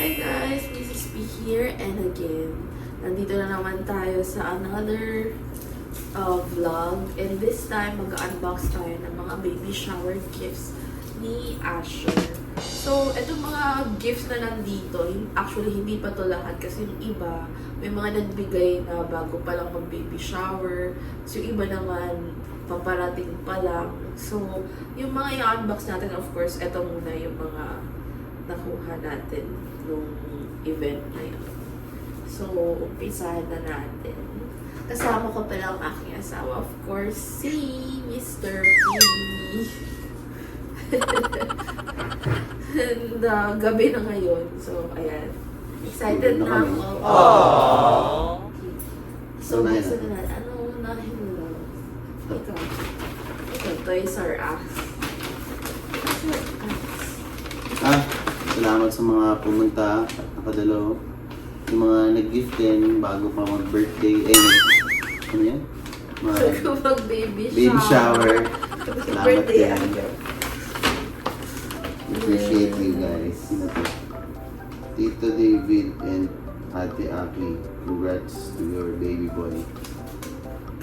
Hi guys, Mrs. P here and again, nandito na naman tayo sa another vlog, and this time mag-unbox tayo ng mga baby shower gifts ni Asher. So, itong mga gifts na nandito, actually hindi pa to lahat kasi yung iba, may mga nagbigay na bago pa lang mag-baby shower. So, yung iba naman, paparating pa lang. So, yung mga i-unbox natin, of course, ito muna yung mga nakuha natin nung event na yun. So, umpisahan na natin. Kasama ko pala ang aking asawa, of course, si Mr. P. And gabi na ngayon. So, ayan. Excited na ako. Aww. So, gusto na natin. Ano unahin mo? Ikaw. Ito, Toys R Us. Salamat sa mga pumunta at nakadalo. Yung mga nag-gift din bago pa mag-birthday. Ano yan? Mag-baby shower. Baby shower. Salamat Birthday din. agad. Appreciate you guys. Sino to? Tito David and Ate Aki. Congrats to your baby boy.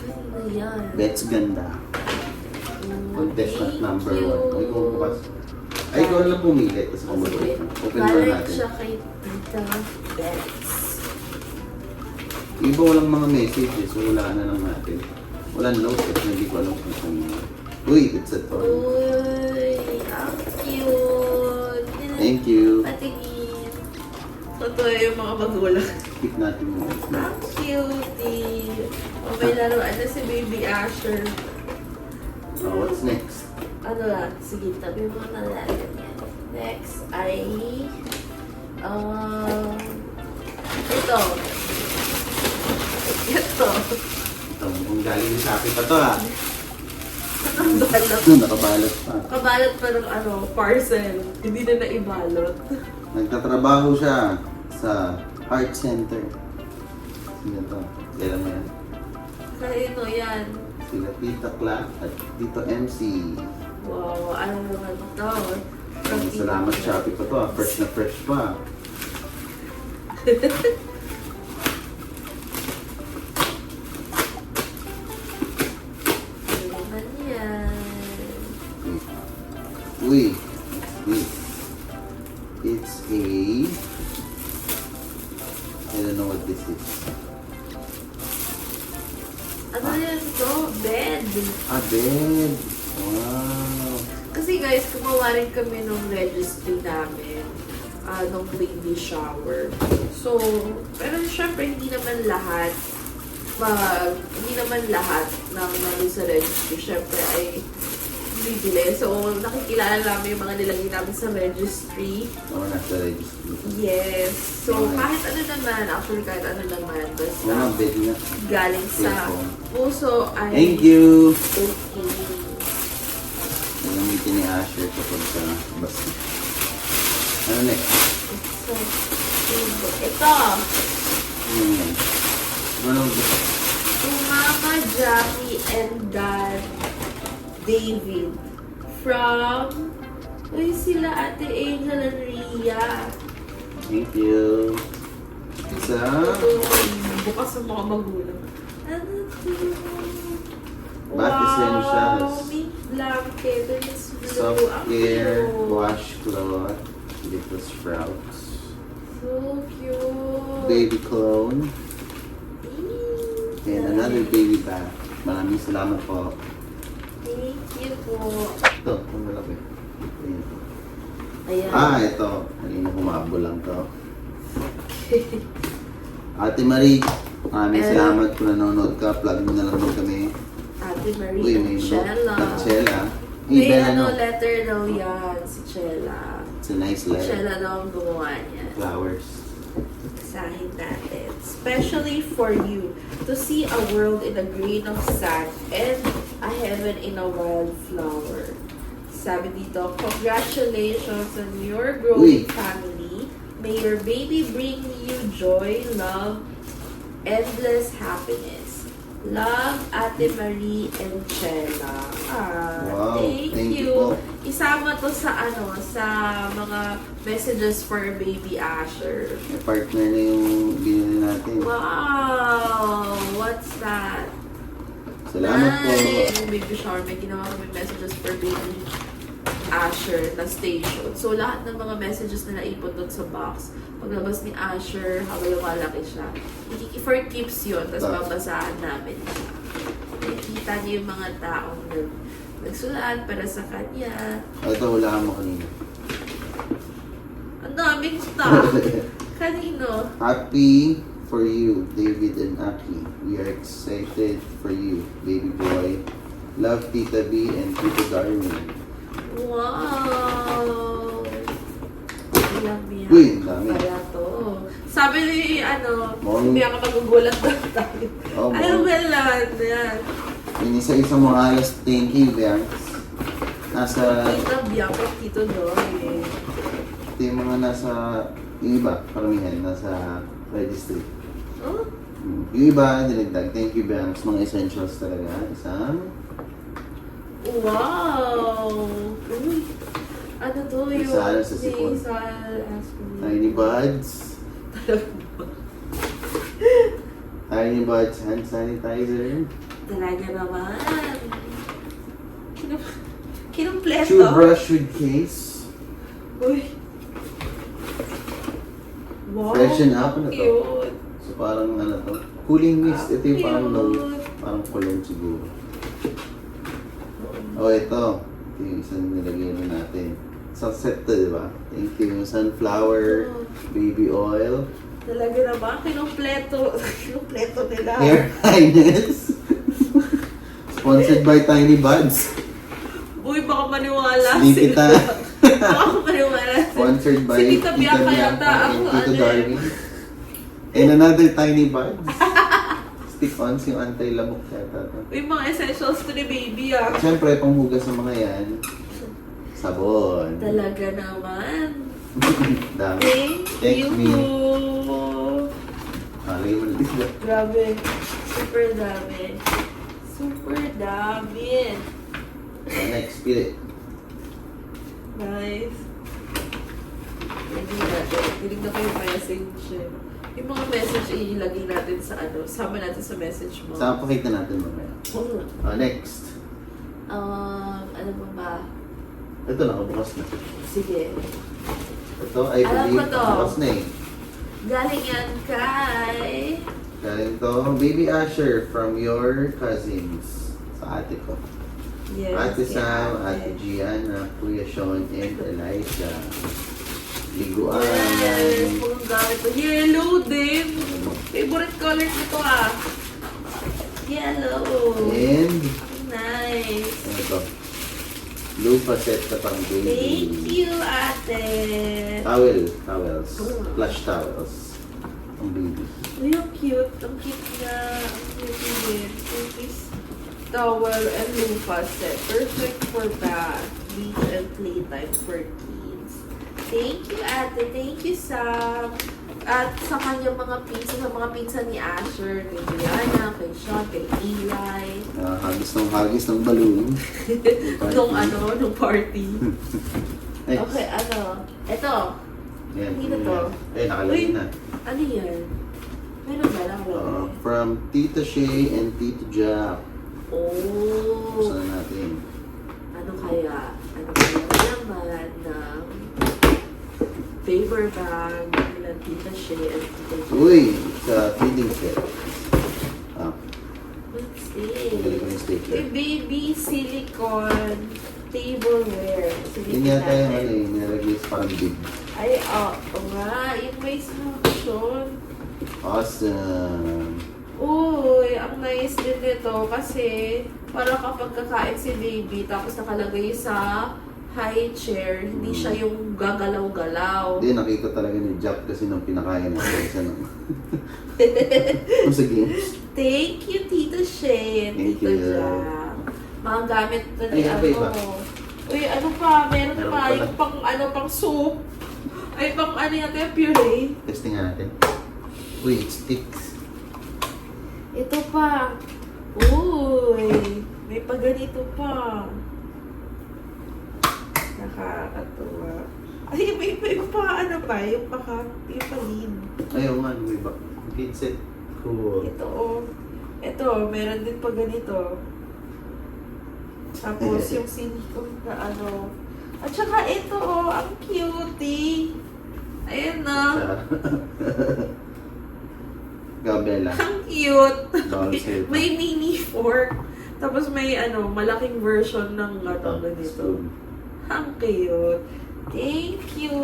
Ganda yan. Bet's ganda. Contestant Thank number you. 1. Ay, kung bukas. Ay, ikaw lang pumili. Tapos Sige. open bar Galing natin. siya kay Tita Bets. Iba walang mga messages. So, wala na lang natin. Walang notes. Kasi hindi ko alam kung kanina. Uy, it's a toy. Uy, ang cute. Thank you. Patingin. Totoo yung mga magulang. Keep natin mo. Ang cutie. O may laruan na si Baby Asher. What's next? Ano lang, sige, tabi mo na natin yan. Next ay, ito. Ito. Ito, kung galing sa akin pa to ha. Nakabalot. Nakabalot pa. Kabalot pa ng parcel. Hindi na naibalot. Nagtatrabaho siya sa art center. Sino to? Kailan mo yan? Kanino yan? Sila Tita Clark at Tito MC. Wow, ano naman ito? Salamat Shopee pa to ha. Fresh na fresh pa. Ano naman yan? Uy, what's this? It's a... I don't know what this is. Ano yan ito? Bed. Bed. Wow. Kasi guys, gumawa rin kami nung registry namin nung baby shower. So, pero syempre hindi naman lahat ng nandun sa registry syempre ay bibili. So, nakikilala namin yung mga nilagay namin sa registry. Nasa registry. Yes. So, kahit ano naman, actually kahit ano naman, basta Bed na. galing sa puso ay Thank you! okay. Nagamitin ni Asher kapag sa basta. Ano next? So, ito. Ano yan? Ano To Mama Jackie and Dad David from sila Ate Angel and Rhea. Thank you. Isa. Bukas sa mga magulang. Ano to? Bath essentials. May blanket. It's blue. Soft Ang care, cute. washcloth, little sprouts, So cute. baby clone, and another baby bath. Maraming salamat po. Thank you po. Ito, ang malaki. Ayan. Ayan. Ito. Kanina humabol lang to. Ate Marie, maraming salamat kung nanonood ka. Plug mo na lang doon kami. Ate Marie Uy, and may Chella. Chella. May Bella, letter daw yan, si Chella. It's a nice letter. Chella daw ang gumawa niya. Flowers. Basahin natin. Especially for you, to see a world in a grain of sand and a heaven in a wildflower. Sabi dito, congratulations on your growing family. May your baby bring you joy, love, endless happiness. Love, Ate Marie and Chella. Wow, Thank you. po. Isama to sa sa mga messages for baby Asher. May partner na yung binili natin. Wow! What's that? Salamat po. Yung baby shower, may ginawa kami messages for baby Asher na station. So, lahat ng mga messages na naipon doon sa box, paglabas ni Asher, habang lumalaki siya, for keeps yun, tapos babasahan namin siya. Nakikita niyo yung mga taong nagsulat para sa kanya. Ito, wala ka mo kanina. Ang daming stuff. Kanino? Happy for you, David and Aki. We are excited for you, baby boy. Love, Tita B and Tita Darwin. Wow! Yummy. Uy, ang dami. Kaya to. Sabi ni, Mom. hindi ako magugulat na tayo. Oh, Ano Mom. ba lahat na yan? Yung isa-isa mo halos thank you, Bianx. Nasa, Tita Bianca, Tito Dory. ito yung mga nasa, yung iba, paramihan, nasa registry. Oh? Yung iba, dinagdag. Thank you, Bianx. Mga essentials talaga. Isang, Wow! Uy! Ano to yung Sal sa sipon. Sal Aspen. Tiny Buds. Tiny Buds hand sanitizer. Talaga naman. Kinumpleto. Shoe brush with case. Uy! Wow! Freshen up na to. Cute! So parang ano to. Cooling mist. Ito yung parang low. Cute. Parang cologne siguro. Oh, ito. Ito yung isang nilagay na natin. Sa set to, di ba? Thank you. Sunflower, Oh. baby oil, Talaga naman, kinumpleto. Kinumpleto nila. hair highness. Sponsored by Tiny Buds. Uy, baka maniwala Sleepy sila. Ta. Baka maniwala sila. Sponsored by Si Tita Bianca yata. and Ako, Tito ano Darwin. And another Tiny Buds. Stick-ons yung anti-lamok yata to. Uy, mga essentials to ni baby Siyempre, panghugas sa mga yan. Sabon. Talaga naman. Dami. Thank you. Me. Lagay mo na dito. Grabe. Super dami. Super dami. So, next, spirit. Nice. Hindi natin. Tinignan ko yung message. Yung mga message ilagay natin sa sama natin sa message mo. Saan pakita natin mamaya? Next. Ano ba? Ito, nakabukas na. Sige. Ito, I Alam believe, ko to. nakabukas na eh. Galing yan kay... Galing to, Baby Asher from your cousins. Sa ate ko. Yes. Ate kay Sam, ate. Ate Gianna, Kuya Sean, and Elijah. Liguan. Yes, mga gamit ko. Yellow din. Favorite color nito Yellow. And, Nice. ano to? Blue facet na pang baby. Thank you, ate. Towels. Oh. Plush towels. Ang baby. Uy, ang cute. Ang cute niya. Ang cute din. Two-piece towel and loofah set. Perfect for bath, beach, and playtime for kids. Thank you, ate. Thank you, Sam. At sa kanyang mga pinsan, sa mga pinsan ni Asher, kay Diana, kay Sean, kay Eli. Hagis ng balloon. Nung party. Next. Okay, Ito. Yan. Sino to? Nakalagay Uy. na. Ano yan? Meron ba lang From Tita Shay and Tito Jack. Oh. Buksan natin. Ano kaya naman ng paper bag nila Tita Shay and Tita J? Uy! Sa feeding set. Let's Galing ko yung see. stapler. Baby silicone tableware. Yun yata yung nilagay sa parang big. Ay, oo nga. Yung may instruction. Awesome! Uy, ang nice din nito kasi para kapag kakain si baby tapos nakalagay sa high chair, hindi siya yung gagalaw-galaw. Hindi, nakita talaga ni Jack kasi nung pinakain natin sa sa games. Thank you, Tito Shay and Thank Tito you. Jack. Mga gamit na ni Ay, iba. Uy, ano pa? Meron Meron pa. pala. Yung pang soup. Ay, pang yata, puree. Testing nga natin. Uy, it sticks. Ito pa. Uy, may paganito pa. Nakakatuwa. Ay, may pa ano pa, yung palin. Ayaw nga, may ba? Headset. Cool. Ito, oh. Ito, meron din pa ganito. Tapos yung silicone na ano. At saka ito, oh, ang cutie. Ayun na. Gabela. Ang cute. Bawal sa'yo. May mini fork. Tapos may ano, malaking version ng ano, ganito. Spoon. Ang cute. Thank you.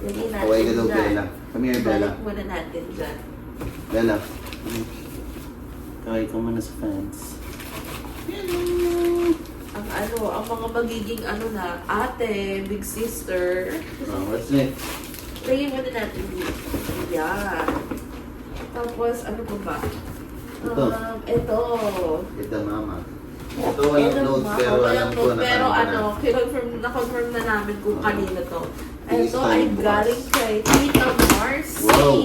Lagyan natin Kaway ka daw, dyan. Bella. Come here, Bella. Balik muna natin dyan. Bella. Kaway ka muna sa fans. Ang ano, ang mga magiging ano na, ate, big sister. Oh, what's next? Lagyan muna natin dito. Yan. Tapos, ano pa ba? Ito. Ito. Ito, mama. Ito walang Ito, notes, mama, pero alam walang ko note, na pero kanina. ano, na-confirm na namin kung kanino to. Please Ito tell ay me, boss. galing kay Tita Marcy. Wow.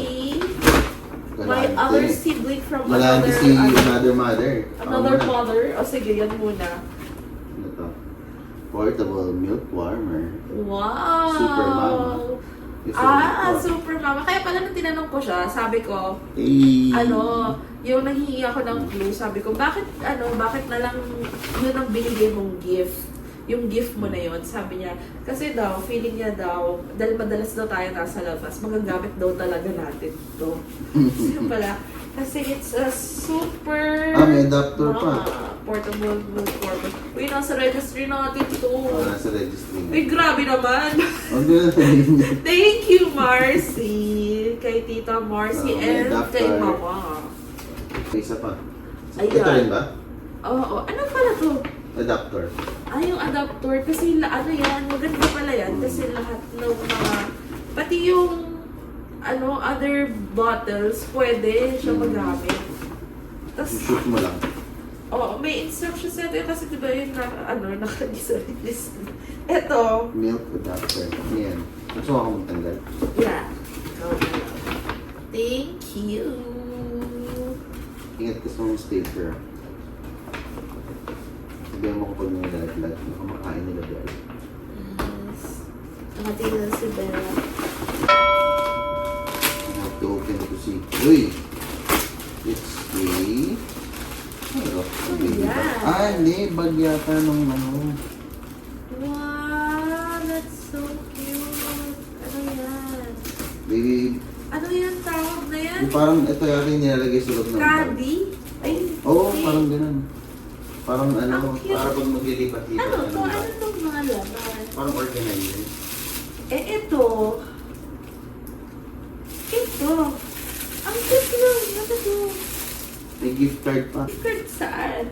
My other sibling from Malandi another, si ano, another mother. another Ako muna. mother. O sige, yan muna. Ano to? Portable milk warmer. Wow! Super mama. Ito. Super mama. Kaya pala nung tinanong ko siya, sabi ko, Eh. ano, yung nanghihingi ako ng clue, sabi ko, bakit na lang yun ang binigay mong gift? Yung gift mo na yun, sabi niya, kasi daw, feeling niya daw, dahil madalas daw tayo nasa labas, magagamit daw talaga natin to. Sino pala? Kasi it's a super May adapter pa. portable milk warmer. Uy, nasa registry natin to. Nasa registry. Uy, grabe naman. Okay. Thank you, Marcy. Kay Tita Marcy May and adapter. kay Mama. May isa pa. Ayan. Ito rin ba? Oo, ano pala to? Adapter. Yung adapter. Kasi ano yan, maganda pala yan. Kasi lahat ng mga, pati yung, other bottles, pwede siya magamit. Tapos, Shoot mo lang. may instructions na ito. Kasi diba yun nakalisa list. Ito, Milk adapter. Ayan. Gusto mo ako magtanggal? yeah. Thank you. Ingat ka sa mga sticker. Sabihan mo kapag may lag-lag. Nakamakain nila dahil. Yes. Nakatingin si Bella. I have to open to see. Uy! It's a... Ano? Baby yan? bag. Hindi. Bag yata nung ano. Wow, that's so cute. Ano yan? Baby... Ano yan tawag na yan? Yung parang ito yata yung nilalagay sa loob ng bag. Caddy? Ay, Oo, hindi. parang ganun. Parang ano, Ang cute. para pag maglilipat-lipat Ano ka to? ng Ano bag. tong mga laman? Parang organizer. Ito. Ito. Ang cute lang. Ano to? May gift card pa. Card saan?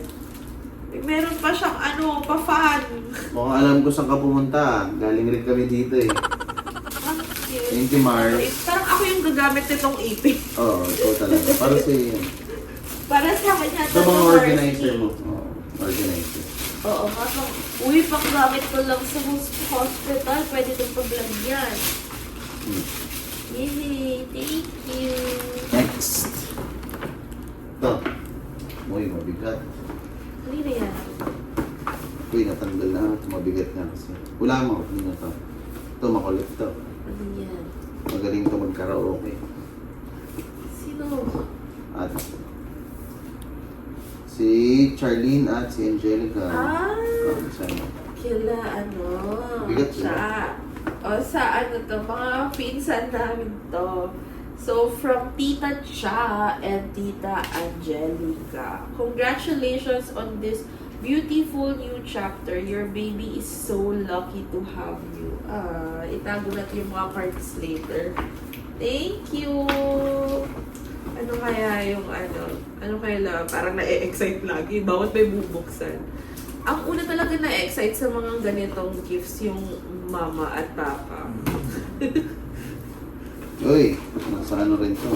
Meron pa siyang pa-fan. Mukhang alam ko saan ka pumunta. Galing rin kami dito eh. Ang cute. Thank you, Mars. Parang ako yung gagamit nitong ipin. Oo, ikaw talaga. Para sa iyo. Para sa akin yata. Sa mga to, organizer Marcy. mo. Oo, organizer. Oo, kaso, uy, panggamit ko lang sa hospital, pwede itong paglagyan. Yay, thank you. Next. Ito. Uy, mabigat. Ano na yan? Uy, natanggal na. Mabigat na kasi. Wala mo. Hindi na to. Ito, makulit to. Ano yan? Magaling to mag-karaoke. Sino? At si Charlene at si Angelica. Sana. Kila Bigat siya. O sa to, mga pinsan namin to. So, from Tita Cha and Tita Angelica. Congratulations on this beautiful new chapter. Your baby is so lucky to have you. Itago natin yung mga cards later. Thank you! Ano kaya yung ano kaya lang, parang na-excite lagi, bawat may bubuksan. Ang una talaga na-excite sa mga ganitong gifts, yung mama at papa. Uy, nasa ano rin to.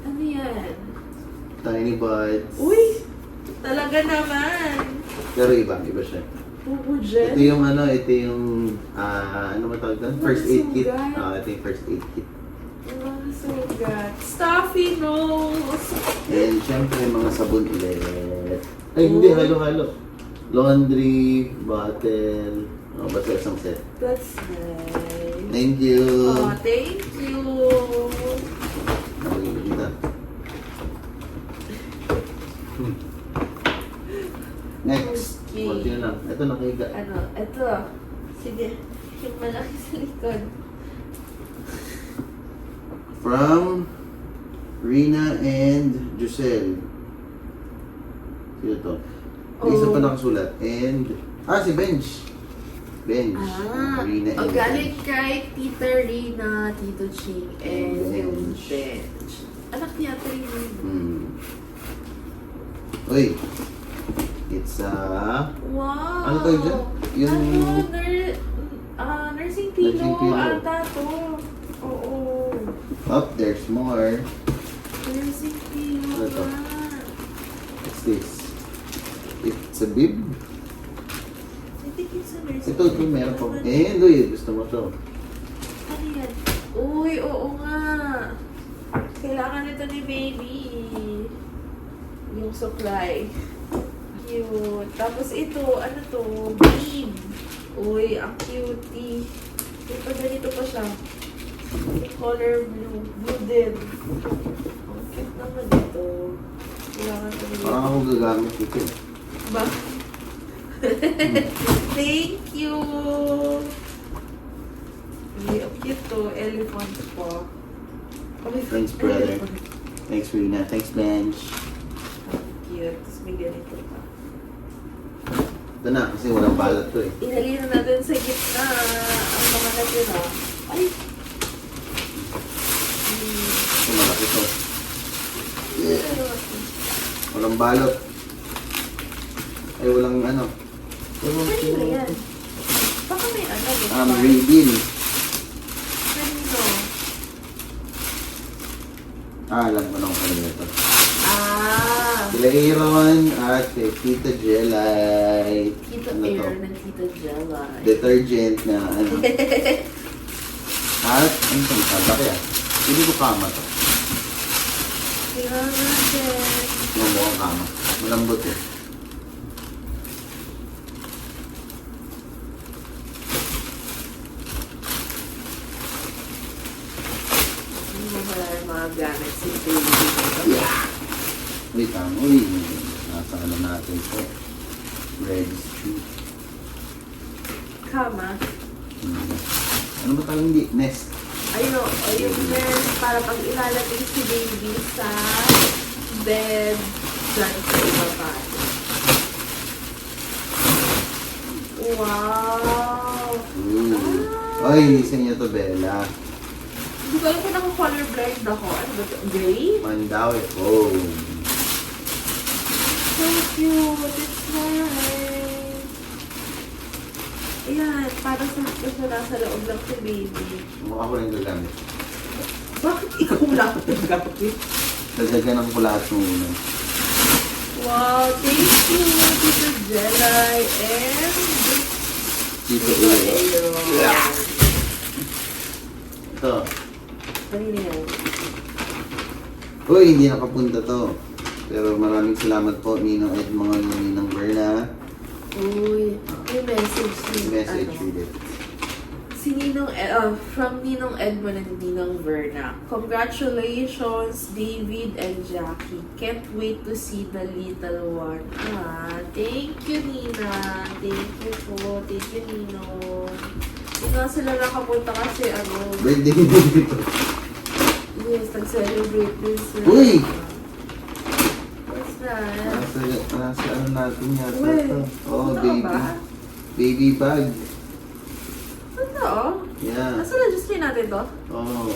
Ano yan? Tiny buds. Uy! Talaga naman! Pero iba siya. Bubu Jen? Ito yung ano ba tawag doon? First aid kit. Sugat. Ito yung first aid kit. Wow, sugat. Stuffy nose. And syempre, mga sabon ulit. Ay, hindi. Oh. Halo-halo. Laundry, bottle. Oh, basta isang set. That's nice. Thank you. Oh, thank you. Nakikita. Next. Okay. Konti na lang. Ito nakiga. Ano, ito. Sige. Yung malaki sa likod. From Rina and Giselle. Sino to? May isa pa Oh. nakasulat. And, si Benj. Benj. Rina and galing Benj. kay Tita Rina, Tito Ching, and yung Benj. Benj. Anak niya, Trini. Uy. It's Wow! Ano tawag dyan? Yung- Ano, nursing pillow. Nursing pillow. Ata to. Oo. oh, there's more. Nursing pillow Ano to? nga. What's this? It's a bib. I think it's a nursing Ito, meron pa. Uy, gusto mo to. Ano yan? Uy, oo nga. Kailangan ito ni baby. Yung supply. Cute. Tapos ito, ano to? Bib. Uy, ang cutie. Ito, ganito pa siya. Yung color blue. Blue din. Ang cute naman ito. Kailangan ito ni Parang ako gagamit ito. ba? Thank you! Uy, ang cute to. Elephant pa. Thanks, brother. Thanks, Rina. Thanks, Benj. Ang cute. Tapos may ganito pa. Ito na, kasi walang balat to eh. Inalina natin sa gitna ang mga natira. Ay! Ito, malaki to. Walang balot. Ay, walang ano. Kanino yan? Baka may ano. Reading. Kanino? Alam ko nung kanina ito. Sila Ah! Aaron at kay Tita Jelay. Tito Ano to? Air ng Tito Jella. Detergent na ano. At, ano ito? Laki ah. Hindi ko kama to. Kailangan natin. Mamukhang kama. Malambot eh. Hindi mo pala yung mga gamit si baby. Yeah! Wait lang. Uy, nasa ano natin po. Registry. Kama. Ano ba tawag hindi? Nest. Ayun o, yung nurse para pag ilalagay si baby sa bed dyan sa ibaba. Wow! Ooh. Ay, hindi sa inyo to, Bella. Hindi ko alam kung naka-colorblind ako. Ano ba ito? Gray? Mandaw eh. Oh. So cute! It's nice! Ayan, para sa siya nasa loob lang si baby. Mukha ko rin gagamit. Bakit ikaw wala ko nagkakapit? Dagdagan ko lahat ng una. Wow! Thank you, Tito Jelay! And Dito Tito ulo. Aero. Ito. Kanina yan. Uy, hindi nakapunta to. Pero maraming salamat po, Ninong Edmond, Ninong Berna. Uy, may message si, Message ano, read it. si Ninong, from Ninong Edmond and Ninong Verna. Congratulations, David and Jackie. Can't wait to see the little one. Thank you, Nina. Thank you po. Thank you, Ninong. Hindi nga sila nakapunta kasi, Birthday mo dito. yes, nag-celebrate din sila. Uy! What's that? Nasa ano natin yata Uy, ito. Oh, ano baby. ba? Baby bag. Ano? Yeah. Nasa registry natin to? Oh.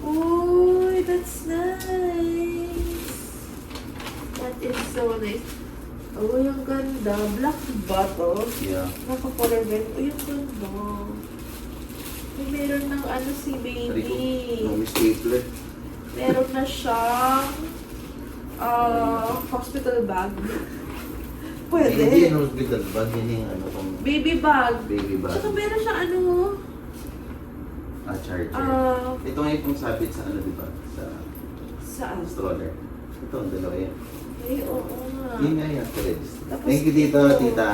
Uy, that's nice. That is so nice. Uy, ang ganda. Black ba to? Yeah. Naka-color red. Uy, ang ganda. Uy, meron ng ano si baby. No, may stapler. Meron na siyang hospital bag. Hindi Pwede. yung hospital bag. Yan yung ano kung Baby bag. baby bag. Tsaka meron siyang ano. charger. Ah, Ito nga yung pong sabit sa ano, di ba? Sa saan? stroller. Ito, ang dalawa yan. Ay, oo nga. Yun nga yan, Threads. Tapos Thank you dito, ito. tita.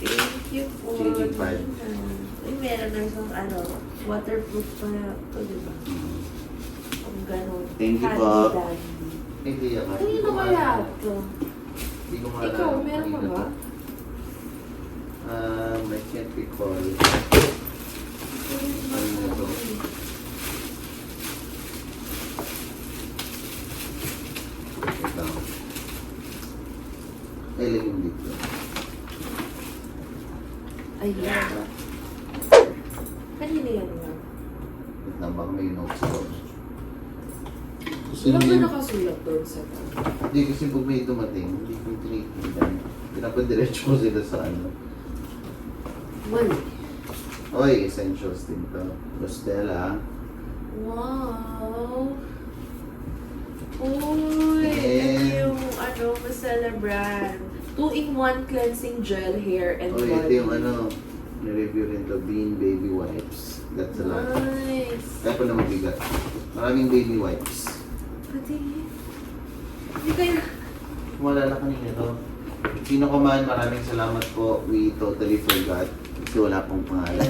Thank you po. Changing pad. Ay, meron na siyang waterproof pa ito, di ba? Ang ganun. Thank you Handy po. dandy. Hindi yan. Kanino kaya ito? Hindi ko maalala. Ikaw, meron pa ba? I can't recall. Ano na to? Wait lang. Kailan yung dito? Ayan. Kanino yan nga? Wait lang, baka may notes ko. Kasi Wala ba hindi, nakasulat doon sa ito? hindi kasi pag may dumating, hindi ko tinitindan. Pinapadiretso ko sila sa ano. Mali. Oy, essentials din to. Rostella. Wow! Uy! Ito yung Masala brand. 2-in-1 cleansing gel, hair, and Oy, ito body. yung ni-review rin to, Bean Baby Wipes. That's a lot. Nice! Kaya pa na mabigat. Maraming baby wipes. Pati. Hindi kayo... Wala na kanina to. Sino ka man, maraming salamat po. We totally forgot. Kasi wala pong pangalan.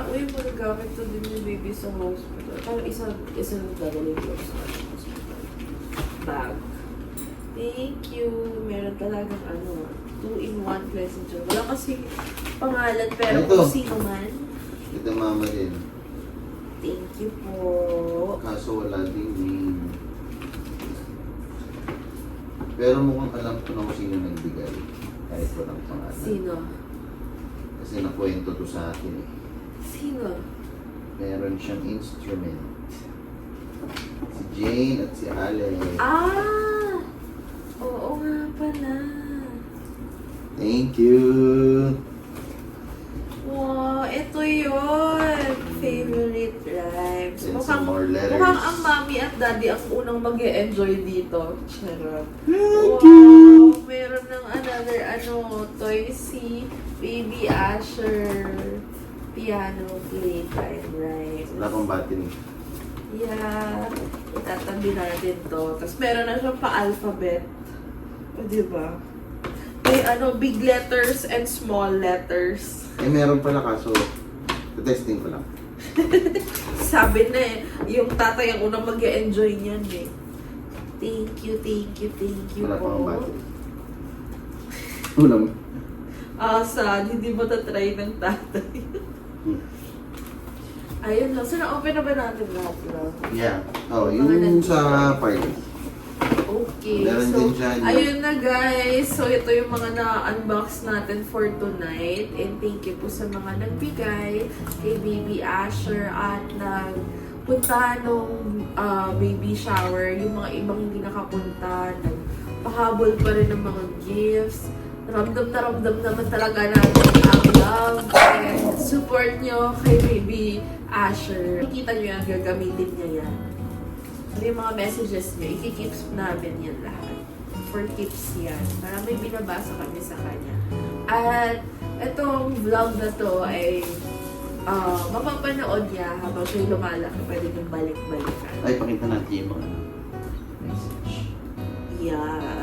Uy, magagamit to din ni baby sa hospital. Parang isang dadalhin ko sa hospital. Bag. Thank you. Meron talagang 2-in-1 cleansing gel. Wala kasi pangalan, pero Ito. kung sino man. Ito mama din. Thank you po. Kaso wala din name. Pero mukhang alam ko na kung sino nagbigay. Kahit walang pangalan. Sino? Kasi nakwento to sa akin eh. Sino? Meron siyang instrument. Si Jane at si Ale. Ah! Oo nga pala. Thank you! Wow, ito yun. Favorite rhymes. And some more letters. Mukhang ang mommy at daddy ang unang mag-e-enjoy dito. Charot. Thank Wow, you! meron ng another toy si Baby Asher. Piano playtime rhymes. Wala pang battery. Yeah. Itatabi natin to. Tapos meron na siyang pa-alphabet. O, diba? May big letters and small letters. Eh, meron pala kaso. Testing ko lang. Sabi na yung tatay ang unang mag-e-enjoy niyan eh. Thank you Wala pang po. battery. Ulam. Sad, hindi mo tatry ng tatay. Ayun lang. So, na-open na ba natin lahat lang? Yeah. Oh, Mga yung nandito. sa party. Okay. Meron So, din dyan. ayun na guys. So, ito yung mga na-unbox natin for tonight. And thank you po sa mga nagbigay kay Baby Asher at nagpunta nung baby shower. Yung mga ibang hindi nakapunta, nagpahabol pa rin ng mga gifts. Ramdam naman talaga natin ang love and support nyo kay Baby Asher. Nakikita nyo yan, gagamitin niya yan. Yung mga messages nyo, ikikeeps namin yan lahat. For tips yan. Para may binabasa kami sa kanya. At itong vlog na to ay mapapanood niya habang siya lumalaki. Pwede niyong balik-balikan. Ay, pakita natin yung mga message. Yeah.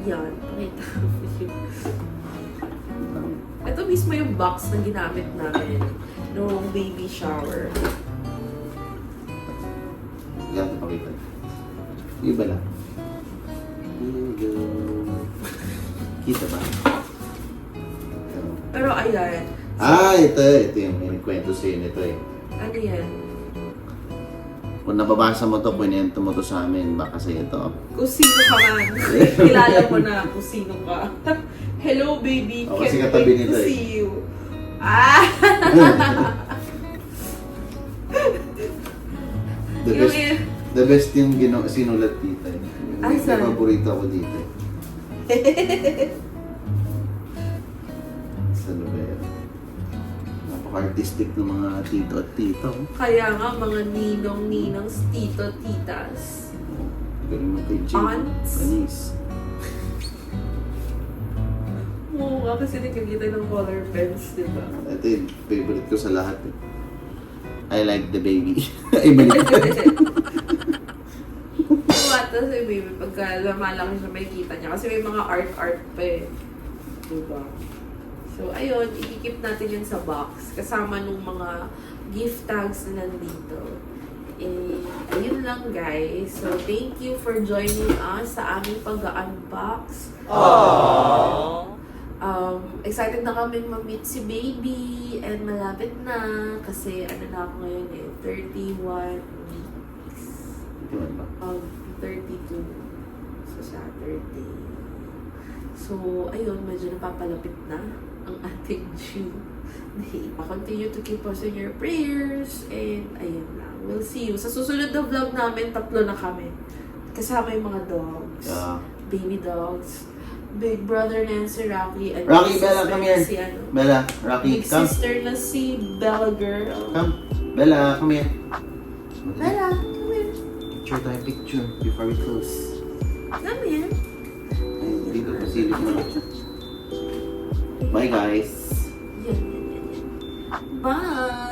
Yan. Pakita ko yun. Ito mismo yung box na ginamit namin noong baby shower. Yan, pakita. Yung iba lang. Hello. Kita ba? Pero ayan. Ito yung may kwento sa'yo nito eh. Ano yan? Kung nababasa mo to, kwento mo to sa amin, baka sa'yo to. Kung sino ka man. Kilala mo na kung sino ka. Hello, baby. Oh, kasi Can't katabi wait nito to eh. see you. Ah! The Yung best, the best yung sinulat dito eh. Ay, Yung saan? paborito ako dito eh. Sa Lovera. Napaka-artistic ng mga tito at tito. Kaya nga, mga ninong-ninang, tito-titas. Galing mo kay Jane. Aunts. Anis. nga kasi nakikita ng color pens, di ba? Ito yung favorite ko sa lahat. Eh. I like the baby. Ay, balik. Tuwata si baby pagka lumalaki siya may kita niya. Kasi may mga art pa eh. Diba? So, ayun, ikikip natin yun sa box. Kasama nung mga gift tags na nandito. And, ayun lang guys. So, thank you for joining us sa aming pag-unbox. Excited na kami ma-meet si baby and malapit na kasi ano na ako ngayon eh, 31 weeks. 32 sa Saturday. So, ayun, medyo napapalapit na ang ating due date. Continue to keep us in your prayers and ayun lang. We'll see you. Sa susunod na vlog namin, 3 na kami. Kasama yung mga dogs. Baby dogs. Big brother Nancy Rocky and Rocky, big Bella, sister come na here. si ano. Bella, Rocky, Big come. sister na si Bella Girl. Come. Bella, come here. Bella, come here. Picture tayo, picture before we close. Come here. Ay, dito sa silip mo. Bye guys. Yan. Bye!